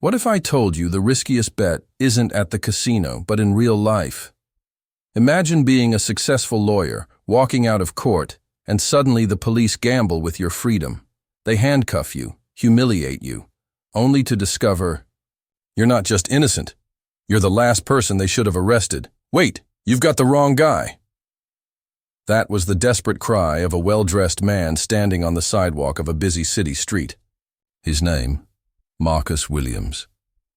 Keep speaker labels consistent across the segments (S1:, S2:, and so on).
S1: What if I told you the riskiest bet isn't at the casino, but in real life? Imagine being a successful lawyer, walking out of court, and suddenly the police gamble with your freedom. They handcuff you, humiliate you, only to discover you're not just innocent. You're the last person they should have arrested. Wait, you've got the wrong guy. That was the desperate cry of a well-dressed man standing on the sidewalk of a busy city street. His name, Marcus Williams,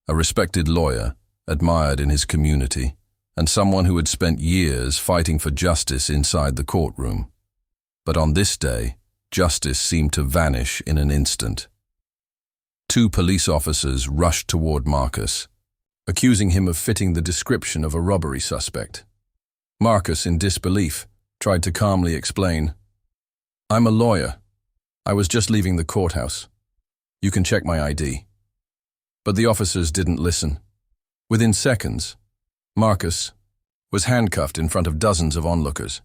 S1: a respected lawyer, admired in his community, and someone who had spent years fighting for justice inside the courtroom. But on this day, justice seemed to vanish in an instant. Two police officers rushed toward Marcus, accusing him of fitting the description of a robbery suspect. Marcus, in disbelief, tried to calmly explain, "I'm a lawyer. I was just leaving the courthouse. You can check my ID." But the officers didn't listen. Within seconds, Marcus was handcuffed in front of dozens of onlookers.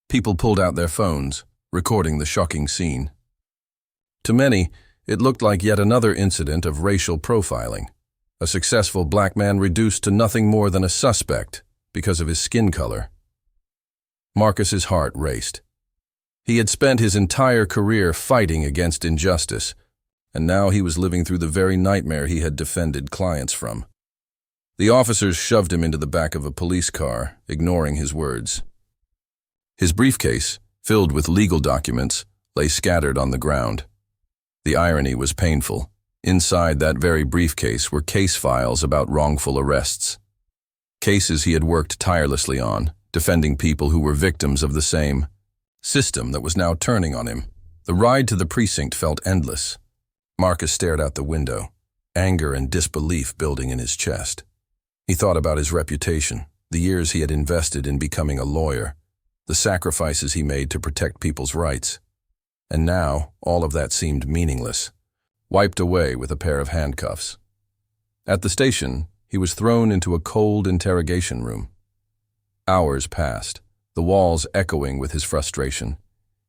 S1: People pulled out their phones, recording the shocking scene. To many, it looked like yet another incident of racial profiling. A successful black man reduced to nothing more than a suspect because of his skin color. Marcus's heart raced. He had spent his entire career fighting against injustice, and now he was living through the very nightmare he had defended clients from. The officers shoved him into the back of a police car, ignoring his words. His briefcase, filled with legal documents, lay scattered on the ground. The irony was painful. Inside that very briefcase were case files about wrongful arrests. Cases he had worked tirelessly on, defending people who were victims of the same system that was now turning on him. The ride to the precinct felt endless. Marcus stared out the window, anger and disbelief building in his chest. He thought about his reputation, the years he had invested in becoming a lawyer, the sacrifices he made to protect people's rights. And now, all of that seemed meaningless, wiped away with a pair of handcuffs. At the station, he was thrown into a cold interrogation room. Hours passed, the walls echoing with his frustration.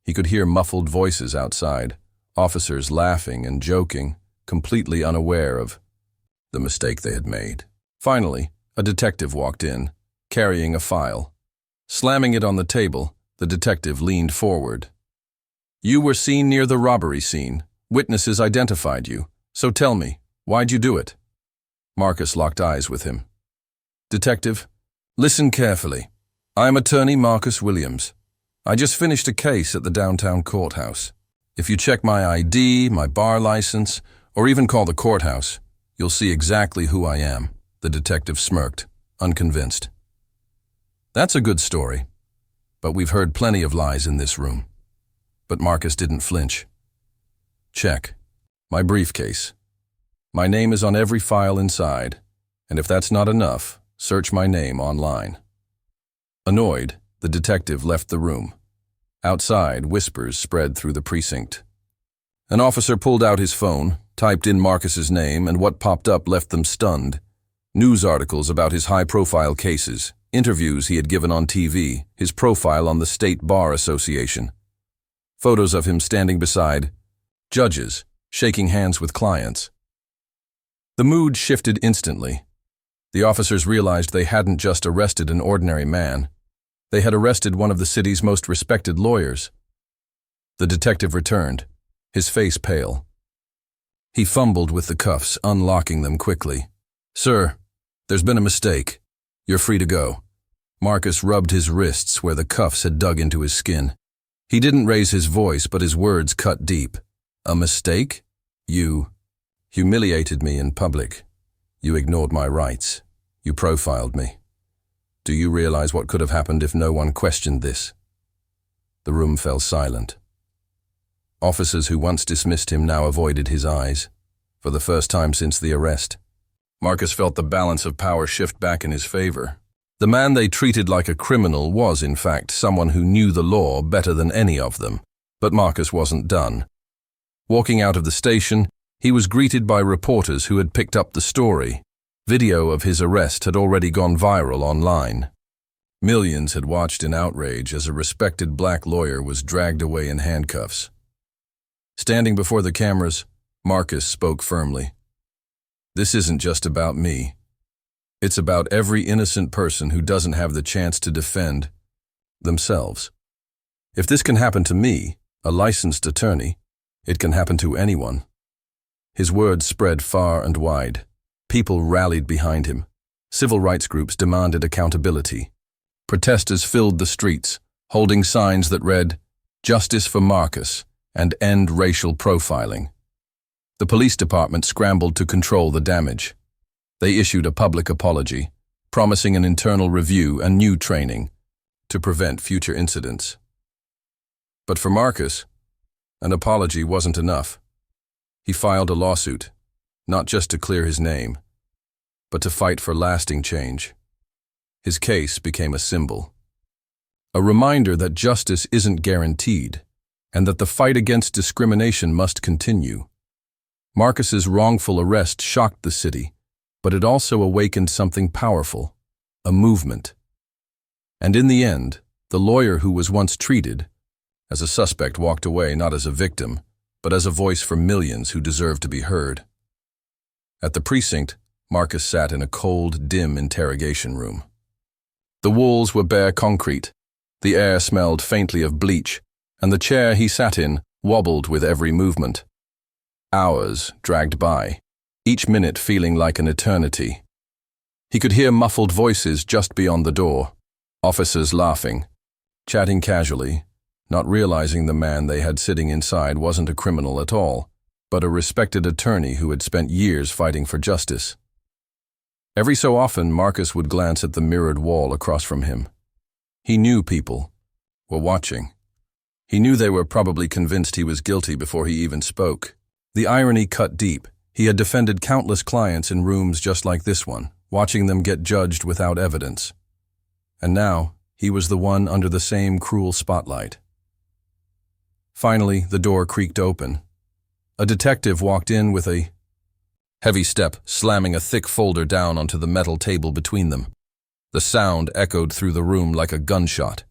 S1: He could hear muffled voices outside, officers laughing and joking, completely unaware of the mistake they had made. Finally, a detective walked in, carrying a file. Slamming it on the table, the detective leaned forward. "You were seen near the robbery scene. Witnesses identified you. So tell me, why'd you do it?" Marcus locked eyes with him. "Detective, listen carefully. I'm attorney Marcus Williams. I just finished a case at the downtown courthouse. If you check my ID, my bar license, or even call the courthouse, you'll see exactly who I am." The detective smirked, unconvinced. "That's a good story, but we've heard plenty of lies in this room." But Marcus didn't flinch. "Check. My briefcase. My name is on every file inside, and if that's not enough, search my name online." Annoyed, the detective left the room. Outside, whispers spread through the precinct. An officer pulled out his phone, typed in Marcus's name, and what popped up left them stunned. News articles about his high-profile cases, interviews he had given on TV, his profile on the State Bar Association. Photos of him standing beside judges, shaking hands with clients. The mood shifted instantly. The officers realized they hadn't just arrested an ordinary man. They had arrested one of the city's most respected lawyers. The detective returned, his face pale. He fumbled with the cuffs, unlocking them quickly. "Sir, there's been a mistake. You're free to go." Marcus rubbed his wrists where the cuffs had dug into his skin. He didn't raise his voice, but his words cut deep. "A mistake? You humiliated me in public. You ignored my rights. You profiled me. Do you realize what could have happened if no one questioned this?" The room fell silent. Officers who once dismissed him now avoided his eyes. For the first time since the arrest, Marcus felt the balance of power shift back in his favor. The man they treated like a criminal was, in fact, someone who knew the law better than any of them. But Marcus wasn't done. Walking out of the station, he was greeted by reporters who had picked up the story. Video of his arrest had already gone viral online. Millions had watched in outrage as a respected black lawyer was dragged away in handcuffs. Standing before the cameras, Marcus spoke firmly. This isn't just about me. It's about every innocent person who doesn't have the chance to defend themselves. If this can happen to me, a licensed attorney, it can happen to anyone. His words spread far and wide. People rallied behind him. Civil rights groups demanded accountability. Protesters filled the streets, holding signs that read, "Justice for Marcus" and "End Racial Profiling." The police department scrambled to control the damage. They issued a public apology, promising an internal review and new training to prevent future incidents. But for Marcus, an apology wasn't enough. He filed a lawsuit, not just to clear his name, but to fight for lasting change. His case became a symbol, a reminder that justice isn't guaranteed, and that the fight against discrimination must continue. Marcus's wrongful arrest shocked the city, but it also awakened something powerful, a movement. And in the end, the lawyer who was once treated as a suspect walked away not as a victim, but as a voice for millions who deserved to be heard. At the precinct, Marcus sat in a cold, dim interrogation room. The walls were bare concrete, the air smelled faintly of bleach, and the chair he sat in wobbled with every movement. Hours dragged by, each minute feeling like an eternity. He could hear muffled voices just beyond the door, officers laughing, chatting casually, not realizing the man they had sitting inside wasn't a criminal at all, but a respected attorney who had spent years fighting for justice. Every so often, Marcus would glance at the mirrored wall across from him. He knew people were watching. He knew they were probably convinced he was guilty before he even spoke. The irony cut deep. He had defended countless clients in rooms just like this one, watching them get judged without evidence. And now, he was the one under the same cruel spotlight. Finally, the door creaked open. A detective walked in with a heavy step, slamming a thick folder down onto the metal table between them. The sound echoed through the room like a gunshot.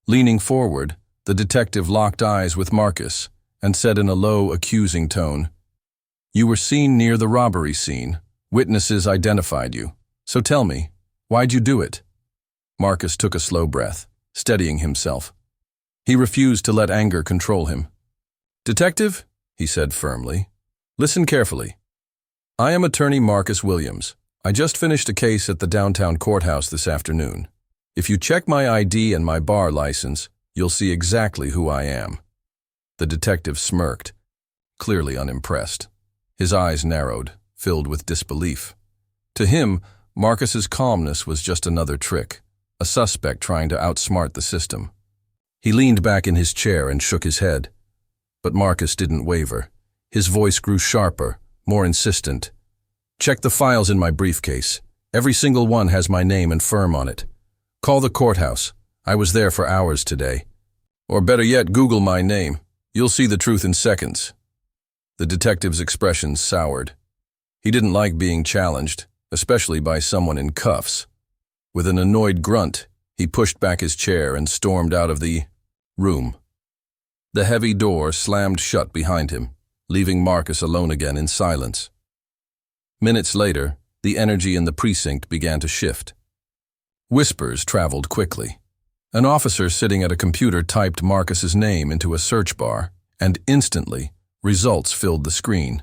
S1: Leaning forward, the detective locked eyes with Marcus and said in a low, accusing tone, "You were seen near the robbery scene. Witnesses identified you. So tell me, why'd you do it?" Marcus took a slow breath, steadying himself. He refused to let anger control him. "Detective," he said firmly, "listen carefully. I am attorney Marcus Williams. I just finished a case at the downtown courthouse this afternoon. If you check my ID and my bar license, you'll see exactly who I am." The detective smirked, clearly unimpressed. His eyes narrowed, filled with disbelief. To him, Marcus's calmness was just another trick, a suspect trying to outsmart the system. He leaned back in his chair and shook his head. But Marcus didn't waver. His voice grew sharper, more insistent. "Check the files in my briefcase. Every single one has my name and firm on it. Call the courthouse. I was there for hours today. Or better yet, Google my name. You'll see the truth in seconds." The detective's expression soured. He didn't like being challenged, especially by someone in cuffs. With an annoyed grunt, he pushed back his chair and stormed out of the room. The heavy door slammed shut behind him, leaving Marcus alone again in silence. Minutes later, the energy in the precinct began to shift. Whispers traveled quickly. An officer sitting at a computer typed Marcus's name into a search bar, and instantly, results filled the screen.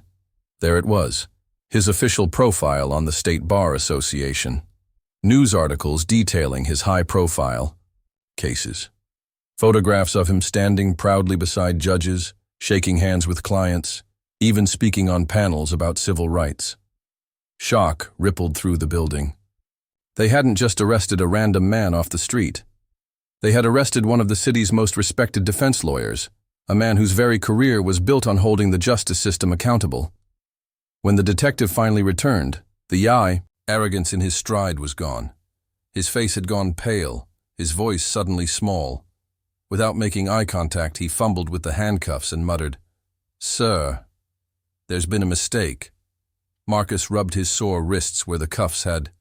S1: There it was, his official profile on the State Bar Association. News articles detailing his high-profile cases. Photographs of him standing proudly beside judges, shaking hands with clients, even speaking on panels about civil rights. Shock rippled through the building. They hadn't just arrested a random man off the street. They had arrested one of the city's most respected defense lawyers, a man whose very career was built on holding the justice system accountable. When the detective finally returned, the arrogance in his stride was gone. His face had gone pale, his voice suddenly small. Without making eye contact, he fumbled with the handcuffs and muttered, "Sir, there's been a mistake." Marcus rubbed his sore wrists where the cuffs had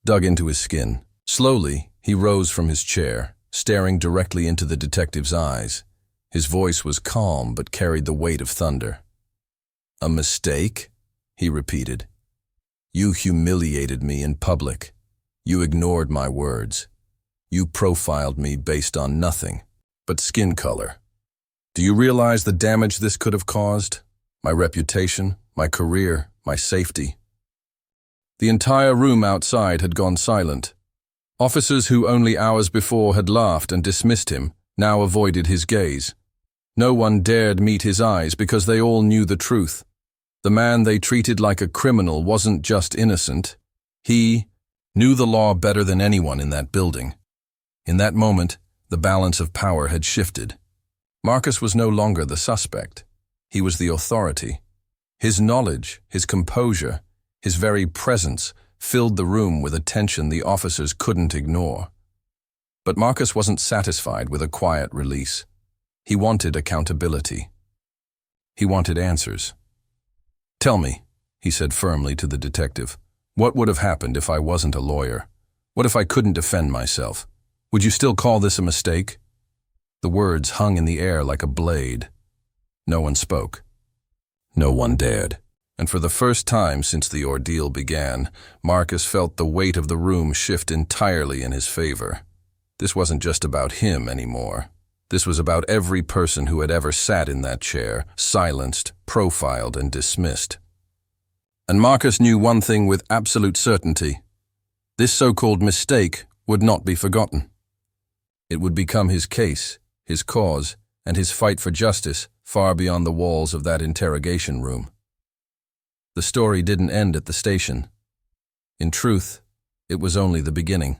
S1: dug into his skin. Slowly, he rose from his chair, staring directly into the detective's eyes. His voice was calm but carried the weight of thunder. "A mistake?" he repeated. You humiliated me in public. You ignored my words. You profiled me based on nothing but skin color. Do you realize the damage this could have caused? My reputation, my career, my safety. The entire room outside had gone silent. Officers who only hours before had laughed and dismissed him now avoided his gaze. No one dared meet his eyes because they all knew the truth. The man they treated like a criminal wasn't just innocent. He knew the law better than anyone in that building. In that moment, the balance of power had shifted. Marcus was no longer the suspect. He was the authority. His knowledge, his composure, his very presence filled the room with a tension the officers couldn't ignore. But Marcus wasn't satisfied with a quiet release. He wanted accountability. He wanted answers. "Tell me," he said firmly to the detective, "what would have happened if I wasn't a lawyer? What if I couldn't defend myself? Would you still call this a mistake?" The words hung in the air like a blade. No one spoke. No one dared. And for the first time since the ordeal began, Marcus felt the weight of the room shift entirely in his favor. This wasn't just about him anymore. This was about every person who had ever sat in that chair, silenced, profiled, and dismissed. And Marcus knew one thing with absolute certainty. This so-called mistake would not be forgotten. It would become his case, his cause, and his fight for justice far beyond the walls of that interrogation room. The story didn't end at the station. In truth, it was only the beginning.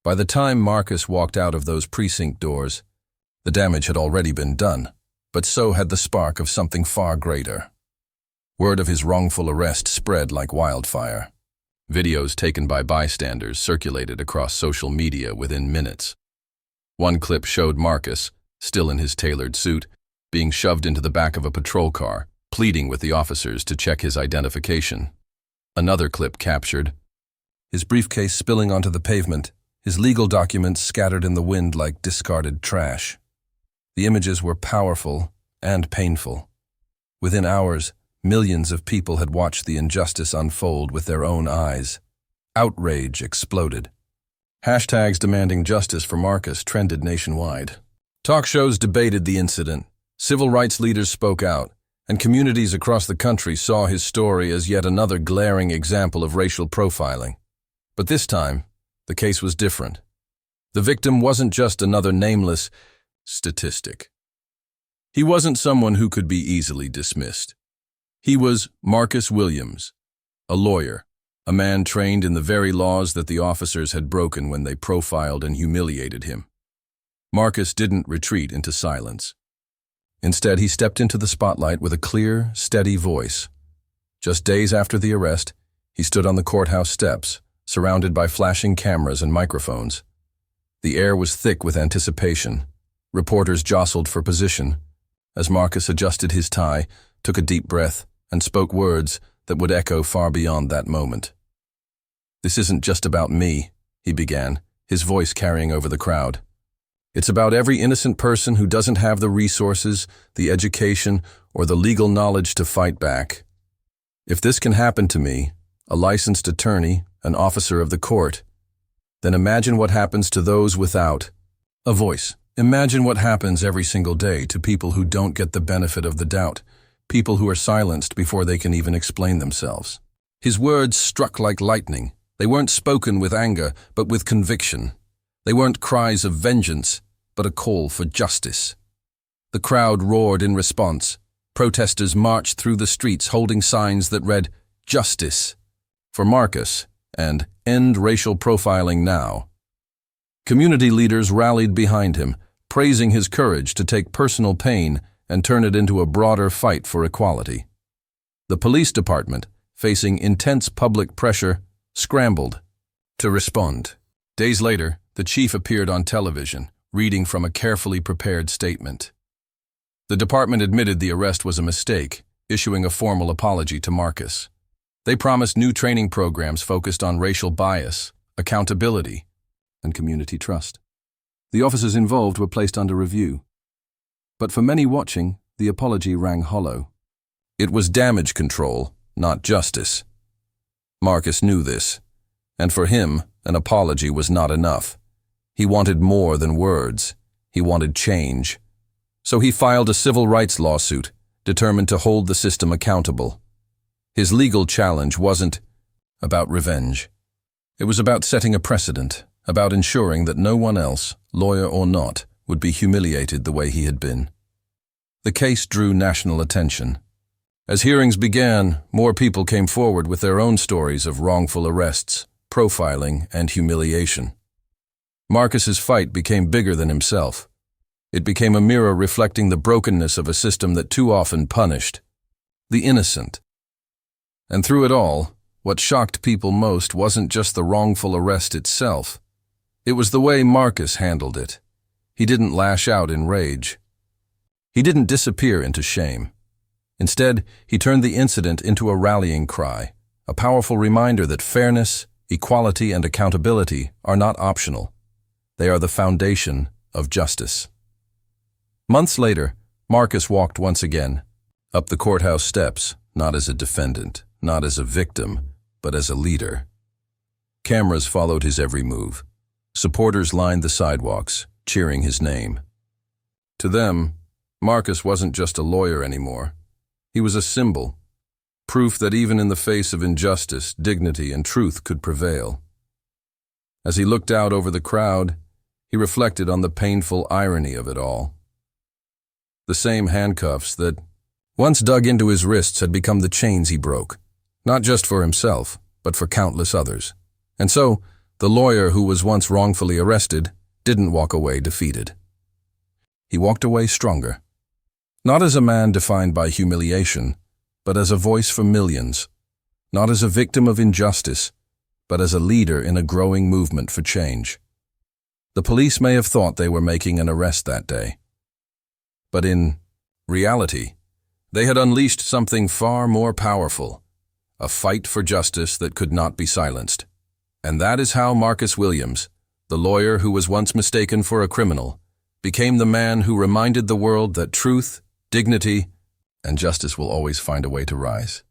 S1: By the time Marcus walked out of those precinct doors, the damage had already been done, but so had the spark of something far greater. Word of his wrongful arrest spread like wildfire. Videos taken by bystanders circulated across social media within minutes. One clip showed Marcus, still in his tailored suit, being shoved into the back of a patrol car, pleading with the officers to check his identification. Another clip captured his briefcase spilling onto the pavement, his legal documents scattered in the wind like discarded trash. The images were powerful and painful. Within hours, millions of people had watched the injustice unfold with their own eyes. Outrage exploded. Hashtags demanding justice for Marcus trended nationwide. Talk shows debated the incident, civil rights leaders spoke out, and communities across the country saw his story as yet another glaring example of racial profiling. But this time, the case was different. The victim wasn't just another nameless statistic. He wasn't someone who could be easily dismissed. He was Marcus Williams, a lawyer, a man trained in the very laws that the officers had broken when they profiled and humiliated him. Marcus didn't retreat into silence. Instead, he stepped into the spotlight with a clear, steady voice. Just days after the arrest, he stood on the courthouse steps, surrounded by flashing cameras and microphones. The air was thick with anticipation. Reporters jostled for position. As Marcus adjusted his tie, took a deep breath, and spoke words that would echo far beyond that moment. "This isn't just about me," he began, his voice carrying over the crowd. "It's about every innocent person who doesn't have the resources, the education, or the legal knowledge to fight back. If this can happen to me, a licensed attorney, an officer of the court, then imagine what happens to those without a voice. Imagine what happens every single day to people who don't get the benefit of the doubt, people who are silenced before they can even explain themselves." His words struck like lightning. They weren't spoken with anger, but with conviction. They weren't cries of vengeance, but a call for justice. The crowd roared in response. Protesters marched through the streets holding signs that read, "Justice for Marcus," and "End racial profiling now." Community leaders rallied behind him, praising his courage to take personal pain and turn it into a broader fight for equality. The police department, facing intense public pressure, scrambled to respond. Days later, the chief appeared on television, reading from a carefully prepared statement. The department admitted the arrest was a mistake, issuing a formal apology to Marcus. They promised new training programs focused on racial bias, accountability, and community trust. The officers involved were placed under review. But for many watching, the apology rang hollow. It was damage control, not justice. Marcus knew this, and for him, an apology was not enough. He wanted more than words. He wanted change. So he filed a civil rights lawsuit, determined to hold the system accountable. His legal challenge wasn't about revenge. It was about setting a precedent, about ensuring that no one else, lawyer or not, would be humiliated the way he had been. The case drew national attention. As hearings began, more people came forward with their own stories of wrongful arrests, profiling, and humiliation. Marcus's fight became bigger than himself. It became a mirror reflecting the brokenness of a system that too often punished the innocent. And through it all, what shocked people most wasn't just the wrongful arrest itself. It was the way Marcus handled it. He didn't lash out in rage. He didn't disappear into shame. Instead, he turned the incident into a rallying cry, a powerful reminder that fairness, equality, and accountability are not optional. They are the foundation of justice. Months later, Marcus walked once again, up the courthouse steps, not as a defendant, not as a victim, but as a leader. Cameras followed his every move. Supporters lined the sidewalks, cheering his name. To them, Marcus wasn't just a lawyer anymore. He was a symbol, proof that even in the face of injustice, dignity and truth could prevail. As he looked out over the crowd, he reflected on the painful irony of it all. The same handcuffs that once dug into his wrists had become the chains he broke, not just for himself, but for countless others. And so, the lawyer who was once wrongfully arrested didn't walk away defeated. He walked away stronger. Not as a man defined by humiliation, but as a voice for millions. Not as a victim of injustice, but as a leader in a growing movement for change. The police may have thought they were making an arrest that day. But in reality, they had unleashed something far more powerful, a fight for justice that could not be silenced. And that is how Marcus Williams, the lawyer who was once mistaken for a criminal, became the man who reminded the world that truth, dignity, and justice will always find a way to rise.